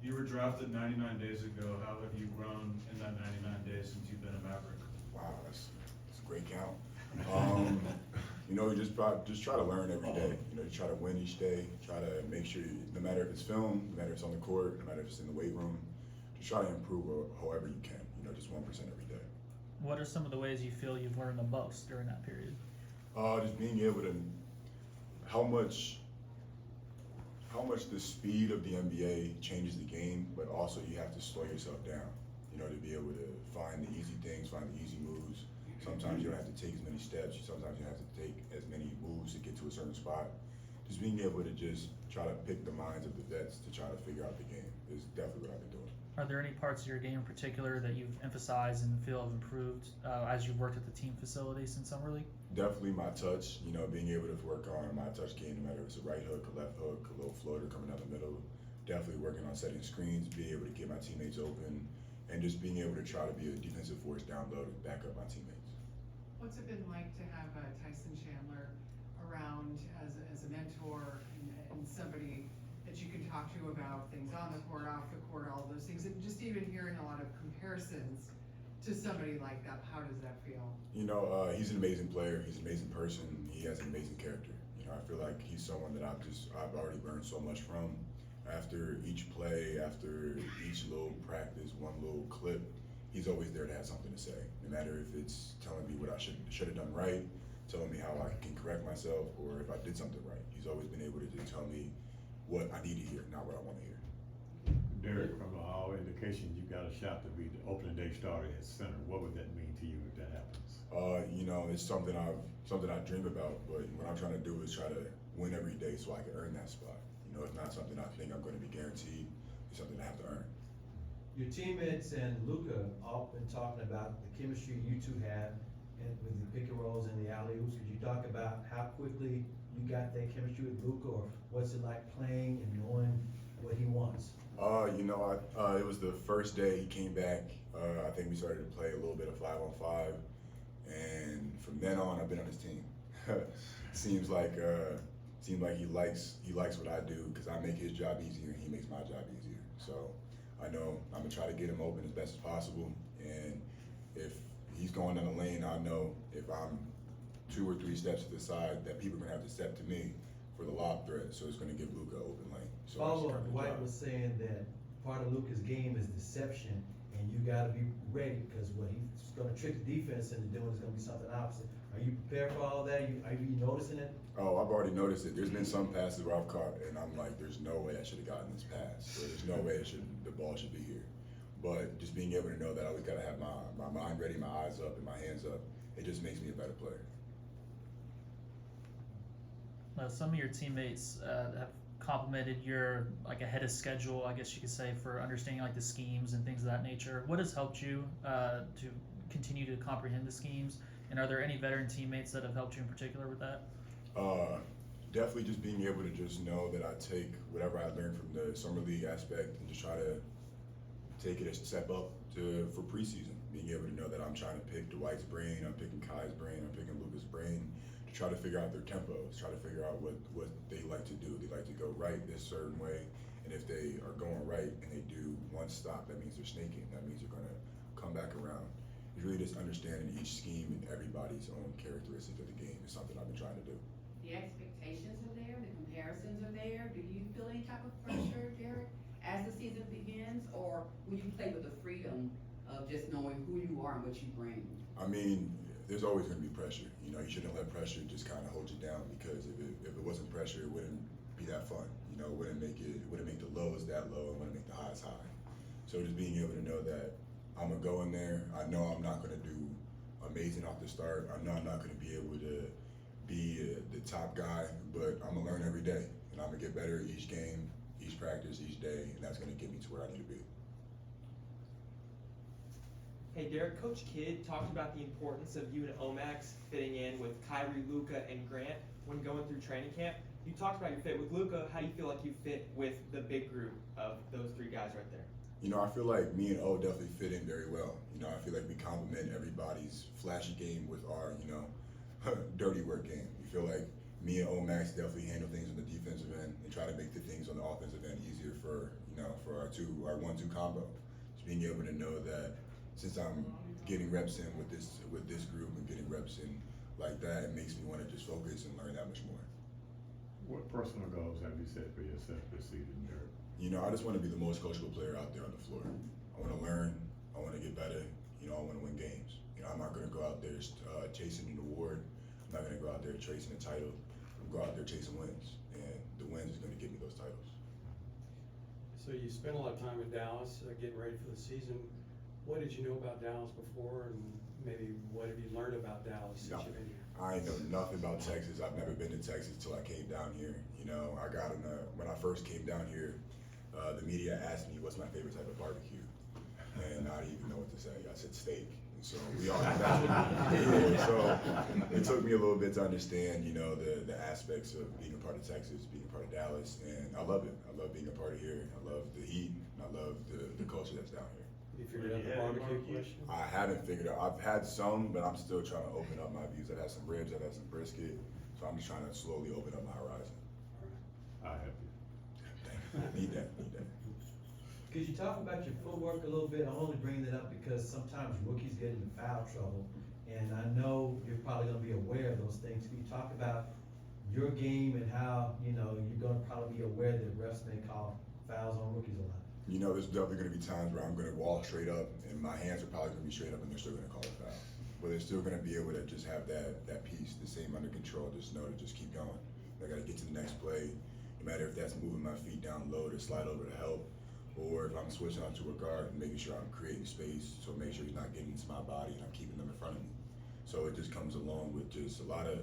You were drafted 99 days ago. How have you grown in that 99 days since you've been a Maverick? Wow, that's a great count. You try to learn every day. You try to win each day. Try to make sure, no matter if it's film, no matter if it's on the court, no matter if it's in the weight room, just try to improve however you can. Just 1% every day. What are some of the ways you feel you've learned the most during that period? Just being able to, how much the speed of the NBA changes the game, but also you have to slow yourself down. To be able to find the easy things, find the easy moves. Sometimes you don't have to take as many steps. Sometimes you have to take as many moves to get to a certain spot. Just being able to just try to pick the minds of the vets to try to figure out the game is definitely what I've been doing. Are there any parts of your game in particular that you've emphasized and feel have improved as you've worked at the team facility since Summer League? Definitely my touch, being able to work on my touch game, no matter if it's a right hook, a left hook, a little floater coming down the middle. Definitely working on setting screens, being able to get my teammates open, and just being able to try to be a defensive force down low to back up my teammates. What's it been like to have Tyson Chandler around as a mentor and somebody that you can talk to about things on the court, off the court, all those things, and just even hearing a lot of comparisons to somebody like that? How does that feel? He's an amazing player. He's an amazing person. He has an amazing character. I feel like he's someone that I've already learned so much from. After each play, after each little practice, one little clip, he's always there to have something to say. No matter if it's telling me what I should have done right, telling me how I can correct myself, or if I did something right. He's always been able to just tell me what I need to hear, not what I want to hear. Dereck, from all indications, you got a shot to be the opening day starter at center. What would that mean to you if that happens? It's something I dream about, but what I'm trying to do is try to win every day so I can earn that spot. It's not something I think I'm going to be guaranteed. It's something I have to earn. Your teammates and Luka all been talking about the chemistry you two have and with the pick and rolls and the alley-oops. Could you talk about how quickly you got that chemistry with Luka, or what's it like playing and knowing what he wants? It was the first day he came back. I think we started to play a little bit of 5-on-5, and from then on, I've been on his team. Seems like he likes what I do because I make his job easier and he makes my job easier. So I know I'm gonna try to get him open as best as possible, and if he's going down the lane, I know if I'm 2 or 3 steps to the side that people are gonna have to step to me for the lob threat, so it's gonna give Luka open lane. So Follow up, Dwight was saying that part of Luka's game is deception, and you gotta be ready because what he's gonna trick the defense into doing is gonna be something opposite. Are you prepared for all that? Are you noticing it? Oh, I've already noticed it. There's been some passes where I've caught, and I'm like, there's no way I should have gotten this pass. Or there's no way the ball should be here. But just being able to know that I always got to have my mind ready, my eyes up, and my hands up, it just makes me a better player. Some of your teammates have complimented your ahead of schedule, I guess you could say, for understanding the schemes and things of that nature. What has helped you to continue to comprehend the schemes? And are there any veteran teammates that have helped you in particular with that? Definitely just being able to just know that I take whatever I learned from the summer league aspect and just try to take it a step up for preseason. Being able to know that I'm trying to pick Dwight's brain, I'm picking Kai's brain, I'm picking Luka's brain to try to figure out their tempos, try to figure out what they like to do. They like to go right this certain way, and if they are going right and they do one stop, that means they're snaking. That means they're going to come back around. It's really just understanding each scheme and everybody's own characteristics of the game is something I've been trying to do. The expectations are there, the comparisons are there. Do you feel any type of pressure, Dereck, as the season begins, or will you play with the freedom of just knowing who you are and what you bring? There's always going to be pressure. You shouldn't let pressure just kind of hold you down, because if it wasn't pressure, it wouldn't be that fun. It wouldn't make the lows that low, and wouldn't make the highs high. So just being able to know that I'm gonna go in there. I know I'm not gonna do amazing off the start. I know I'm not gonna be able to be the top guy, but I'm gonna learn every day, and I'm gonna get better each game, each practice, each day, and that's gonna get me to where I need to be. Hey Dereck, Coach Kidd talked about the importance of you and Omax fitting in with Kyrie, Luka, and Grant when going through training camp. You talked about your fit with Luka. How do you feel like you fit with the big group of those 3 guys right there? I feel like me and O definitely fit in very well. I feel like we complement everybody's flashy game with our, dirty work game. We feel like me and Omax definitely handle things on the defensive end and try to make the things on the offensive end easier for our 1-2 combo. Just being able to know that since I'm getting reps in with this group and getting reps in like that, it makes me want to just focus and learn that much more. What personal goals have you set for yourself this season, Derek? I just want to be the most coachable player out there on the floor. I want to learn. I want to get better. I want to win games. I'm not going to go out there chasing an award. I'm not going to go out there chasing a title. I'm going to go out there chasing wins, and the wins is going to give me those titles. So you spent a lot of time in Dallas, getting ready for the season. What did you know about Dallas before, and maybe what have you learned about Dallas since you've been here? I ain't know nothing about Texas. I've never been to Texas till I came down here. When I first came down here, the media asked me what's my favorite type of barbecue, and I didn't even know what to say. I said steak. And so we all had that. Yeah, so it took me a little bit to understand, the aspects of being a part of Texas, being a part of Dallas, and I love it. I love being a part of here. I love the heat, and I love the culture that's down here. You figured out the barbecue question? I haven't figured out. I've had some, but I'm still trying to open up my views. I've had some ribs, I've had some brisket, so I'm just trying to slowly open up my horizon. I have you. Need that. Could you talk about your footwork a little bit? I'm only bringing that up because sometimes rookies get into foul trouble, and I know you're probably gonna be aware of those things. Can you talk about your game and how, you're gonna probably be aware that refs may call fouls on rookies a lot? There's definitely going to be times where I'm going to walk straight up and my hands are probably going to be straight up and they're still going to call a foul. But they're still going to be able to just have that piece, the same under control, just know to just keep going. I got to get to the next play, no matter if that's moving my feet down low to slide over to help, or if I'm switching onto a guard and making sure I'm creating space, so make sure he's not getting into my body and I'm keeping them in front of me. So it just comes along with just a lot of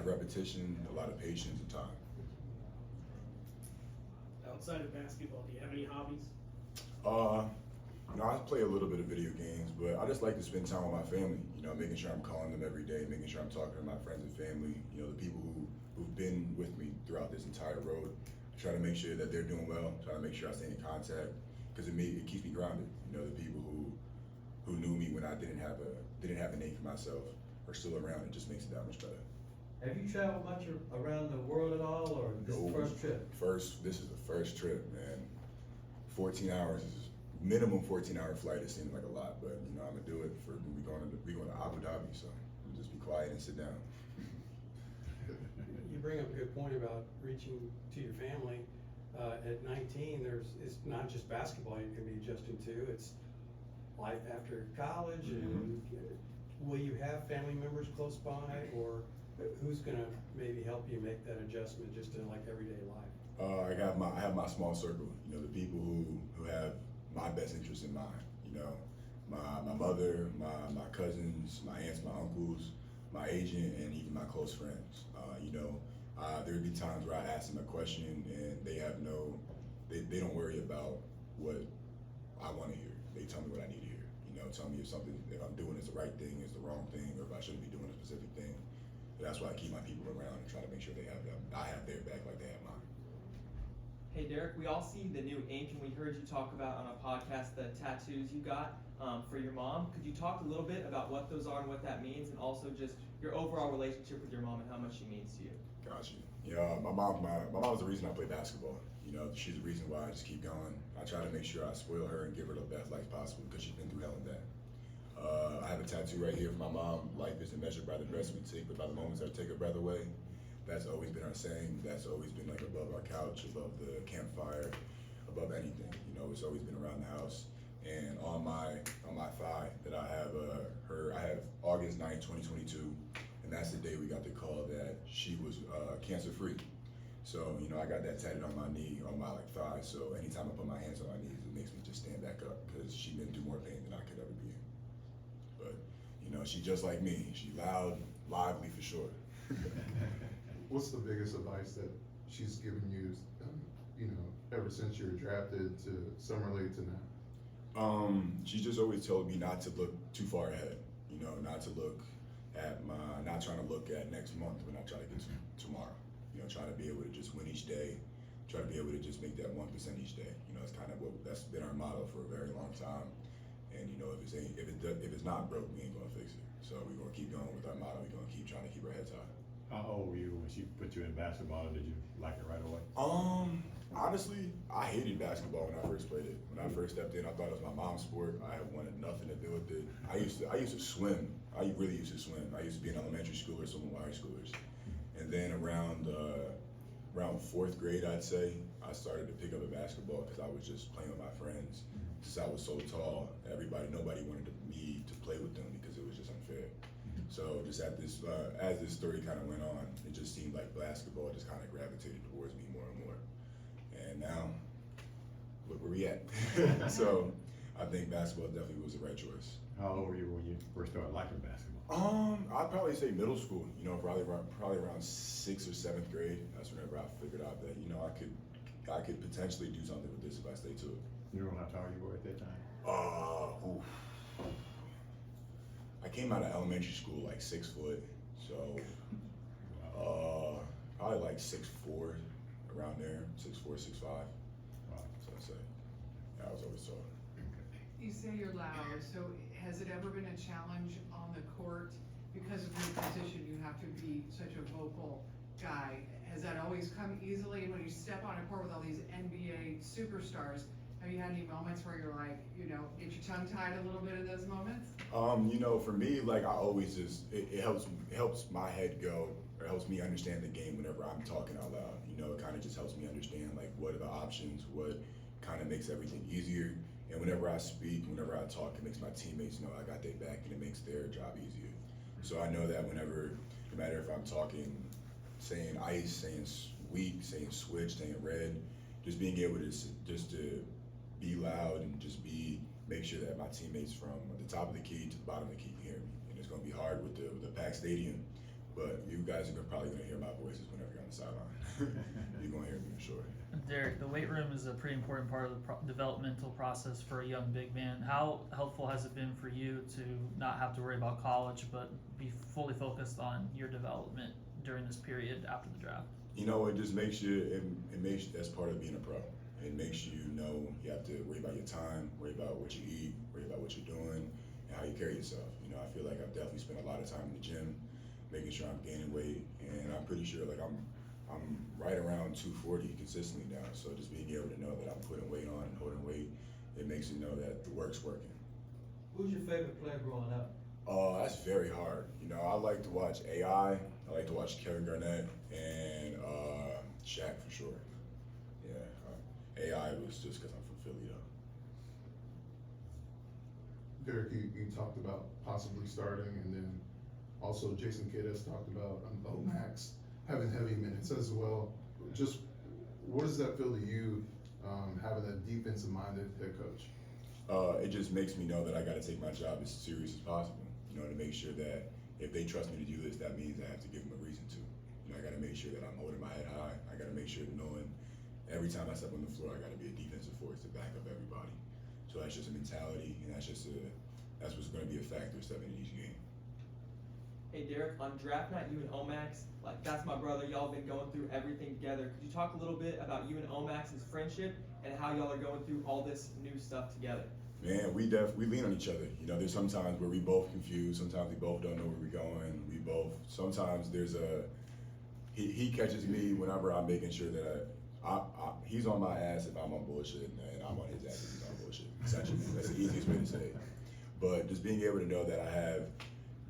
repetition, a lot of patience and time. Outside of basketball, do you have any hobbies? I play a little bit of video games, but I just like to spend time with my family, making sure I'm calling them every day, making sure I'm talking to my friends and family, the people who've been with me throughout this entire road. I try to make sure that they're doing well, try to make sure I stay in contact, because it keeps me grounded. The people who knew me when I didn't have a name for myself are still around. It just makes it that much better. Have you traveled much around the world at all, or this is the first trip? This is the first trip, man. 14 hours is minimum 14-hour flight. It seems like a lot, but I'm gonna do it for we going to Abu Dhabi, so we'll just be quiet and sit down. You bring up a good point about reaching to your family. At 19, it's not just basketball you can be adjusting to, it's life after college, and will you have family members close by, or who's gonna maybe help you make that adjustment just in like everyday life? I have my small circle, the people who have my best interest in mind, my mother, my cousins, my aunts, my uncles, my agent, and even my close friends. There would be times where I ask them a question and they don't worry about what I want to hear. They tell me what I need to hear. Tell me if I'm doing is the right thing, is the wrong thing, or if I shouldn't be doing a specific thing. And that's why I keep my people around and try to make sure I have their back like they have mine. Hey Dereck, we all see the new ink, and we heard you talk about on a podcast the tattoos you got for your mom. Could you talk a little bit about what those are and what that means, and also just your overall relationship with your mom and how much she means to you? Got you. My mom's the reason I play basketball. She's the reason why I just keep going. I try to make sure I spoil her and give her the best life possible because she's been through hell and back. I have a tattoo right here for my mom. Life isn't measured by the breaths we take, but by the moments that take her breath away. That's always been our saying. That's always been like above our couch, above the campfire, above anything. It's always been around the house. And on my thigh that I have I have August 9th, 2022, and that's the day we got the call that she was cancer free. So I got that tatted on my knee, on my thigh. So anytime I put my hands on my knees, it makes me just stand back up because she's been through more pain than I could ever be in. But she's just like me. She's loud, lively for sure. What's the biggest advice that she's given you, ever since you were drafted to Summer League to now? She just always told me not to look too far ahead, not to look at not trying to look at next month when I try to get to tomorrow. Trying to be able to just win each day, try to be able to just make that 1% each day. It's kind of that's been our motto for a very long time. And if it's not broke, we ain't gonna fix it. So we're gonna keep going with our motto. We're gonna keep trying to keep our heads high. How old were you when she put you in basketball? Did you like it right away? Honestly, I hated basketball when I first played it. When I first stepped in, I thought it was my mom's sport. I wanted nothing to do with it. I used to swim. I really used to swim. I used to be an elementary schooler, some of high schoolers. And then around fourth grade, I'd say, I started to pick up a basketball because I was just playing with my friends. Since I was so tall, nobody wanted me to play with them because it was just unfair. So just as this story kind of went on, it just seemed like basketball just kind of gravitated towards me more and more. And now, look where we at. So I think basketball definitely was the right choice. How old were you when you first started liking basketball? I'd probably say middle school. You know, probably around 6th or 7th grade. That's whenever I figured out that I could potentially do something with this if I stay to it. You know how tall you were at that time? I came out of elementary school like 6 foot, so probably like 6'4", around there, 6'4", 6'5". Wow. So I'd say I was always tall. You say you're loud, so has it ever been a challenge on the court? Because of your position, you have to be such a vocal guy. Has that always come easily? And when you step on a court with all these NBA superstars, have you had any moments where you're like, get your tongue tied a little bit in those moments? For me, like I always just, it helps my head go, or helps me understand the game whenever I'm talking out loud. It kind of just helps me understand like what are the options, what kind of makes everything easier. And whenever I speak, whenever I talk, it makes my teammates know I got their back and it makes their job easier. So I know that whenever, no matter if I'm talking, saying ice, saying weak, saying switch, saying red, just being able to be loud and make sure that my teammates from the top of the key to the bottom of the key can hear me. And it's going to be hard with the packed stadium, but you guys are probably going to hear my voices whenever you're on the sideline. You're going to hear me for sure. Dereck, the weight room is a pretty important part of the developmental process for a young big man. How helpful has it been for you to not have to worry about college, but be fully focused on your development during this period after the draft? It just makes you, it makes you, that's part of being a pro. It makes you know you have to worry about your time, worry about what you eat, worry about what you're doing, and how you carry yourself. I feel like I've definitely spent a lot of time in the gym, making sure I'm gaining weight, and I'm pretty sure like I'm right around 240 consistently now. So just being able to know that I'm putting weight on and holding weight, it makes you know that the work's working. Who's your favorite player growing up? That's very hard. I like to watch AI. I like to watch Kevin Garnett and Shaq for sure. Yeah, AI was just because I'm from Philly though. Dereck, you talked about possibly starting, and then also Jason Kidd has talked about Max having heavy minutes as well. Just what does that feel to you, having a defensive-minded head coach? It just makes me know that I got to take my job as serious as possible. To make sure that if they trust me to do this, that means I have to give them a reason to. I got to make sure that I'm holding my head high. I got to make sure knowing every time I step on the floor, I got to be a defensive force to back up everybody. So that's just a mentality, and that's what's going to be a factor stepping in each game. Hey Dereck, on draft night, you and Omax, like that's my brother, y'all been going through everything together. Could you talk a little bit about you and Omax's friendship and how y'all are going through all this new stuff together? Man, we lean on each other. There's sometimes where we both confused. Sometimes we both don't know where we're going. Sometimes there's he catches me whenever I'm making sure that he's on my ass if I'm on bullshit, and I'm on his ass if he's on bullshit. Essentially, that's the easiest way to say it. But just being able to know that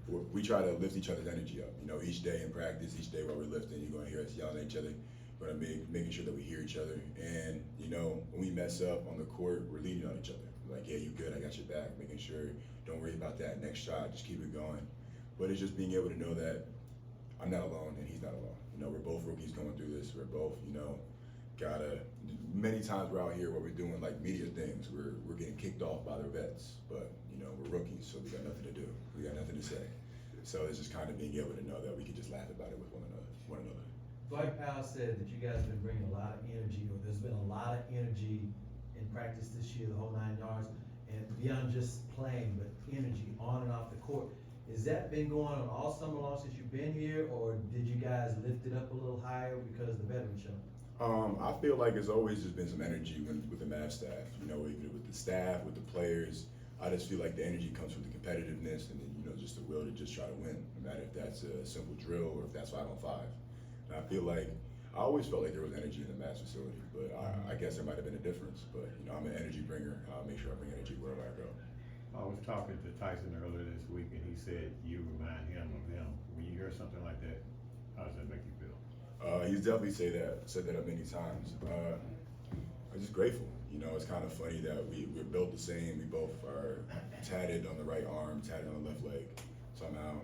we try to lift each other's energy up. Each day in practice, each day while we're lifting, you're gonna hear us yelling at each other. We're gonna be making sure that we hear each other. And when we mess up on the court, we're leaning on each other. Like, yeah, you good, I got your back, making sure, don't worry about that next shot, just keep it going. But it's just being able to know that I'm not alone and he's not alone. We're both rookies going through this. We're both, many times we're out here where we're doing like media things. We're getting kicked off by the vets, but we're rookies, so we got nothing to do. We got nothing to say. So it's just kind of being able to know that we can just laugh about it with one another. Dwight Powell said that you guys have been bringing a lot of energy, or there's been a lot of energy in practice this year, the whole 9 yards, and beyond just playing, but energy on and off the court. Has that been going on all summer long since you've been here, or did you guys lift it up a little higher because of the veteran show? I feel like it's always just been some energy with the Mavs staff, either with the staff, with the players. I just feel like the energy comes from the competitiveness and then, you know, just the will to just try to win, no matter if that's a simple drill or if that's 5-on-5. And I feel like, I always felt like there was energy in the Mavs facility, but I guess there might have been a difference. But, you know, I'm an energy bringer. I'll make sure I bring energy wherever I go. I was talking to Tyson earlier this week, and he said you remind him of them. When you hear something like that, how does that make you feel? He's definitely said that up many times. I'm just grateful. You know, it's kind of funny that we're built the same. We both are tatted on the right arm, tatted on the left leg somehow.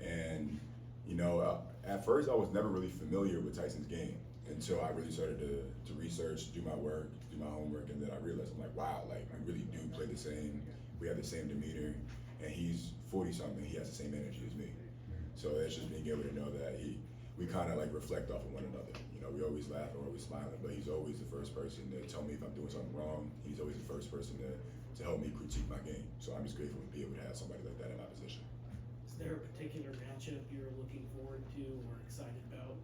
And, you know, at first I was never really familiar with Tyson's game until I really started to research, do my work, do my homework, and then I realized, I'm like, wow, like we really do play the same. We have the same demeanor, and he's 40-something. He has the same energy as me. So it's just being able to know that we kind of like reflect off of one another. You know, we always laugh and we're always smiling, but he's always the first person to tell me if I'm doing something wrong. He's always the first person to help me critique my game. So I'm just grateful to be able to have somebody like that in my position. Is there a particular matchup you're looking forward to or excited about?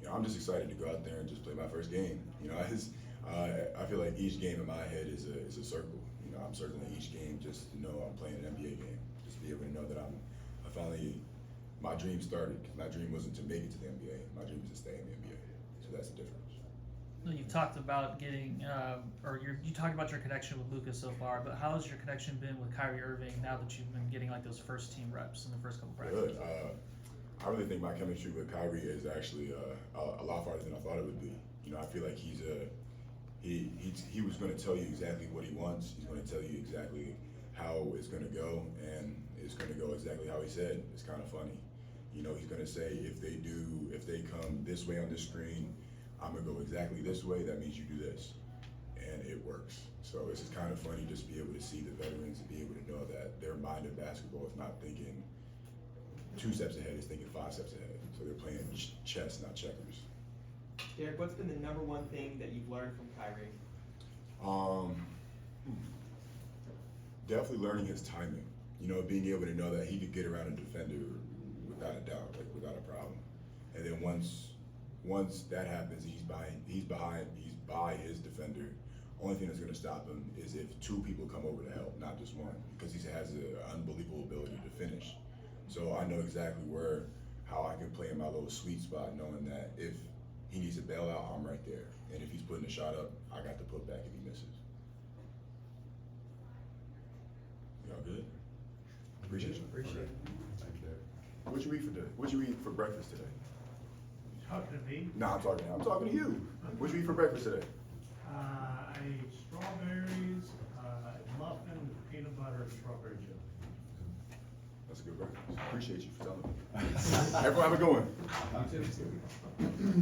You know, I'm just excited to go out there and just play my first game. You know, I feel like each game in my head is a circle. You know, I'm circling each game just to know I'm playing an NBA game. Just to be able to know that I finally, my dream started, because my dream wasn't to make it to the NBA. My dream is to stay in the NBA. So that's the difference. You've talked about getting, you talked about your connection with Luka so far, but how has your connection been with Kyrie Irving now that you've been getting like those first team reps in the first couple practices? Good. I really think my chemistry with Kyrie is actually a lot farther than I thought it would be. You know, I feel like he was going to tell you exactly what he wants. He's going to tell you exactly how it's going to go, and it's going to go exactly how he said. It's kind of funny. You know, he's going to say, if they come this way on this screen, I'm going to go exactly this way. That means you do this. And it works. So it's just kind of funny just to be able to see the veterans and be able to know that their mind of basketball is not thinking 2 steps ahead, it's thinking 5 steps ahead. So they're playing chess, not checkers. Dereck, what's been the number one thing that you've learned from Kyrie? Definitely learning his timing. You know, being able to know that he could get around a defender without a doubt, like without a problem. And then once that happens, he's by his defender. Only thing that's going to stop him is if 2 people come over to help, not just one, because he has an unbelievable ability to finish. So I know exactly how I can play in my little sweet spot, knowing that if he needs a bailout, I'm right there. And if he's putting a shot up, I got to put back if he misses. Y'all good? Appreciate you. Appreciate it. Thank you, Derek. What'd you eat for dinner? What'd you eat for breakfast today? Talking to me, Nah, I'm talking to you. What'd you eat for breakfast today? I ate strawberries, a muffin with peanut butter and strawberry jam. That's a good breakfast. Appreciate you for telling me. Everyone have a good one. You too.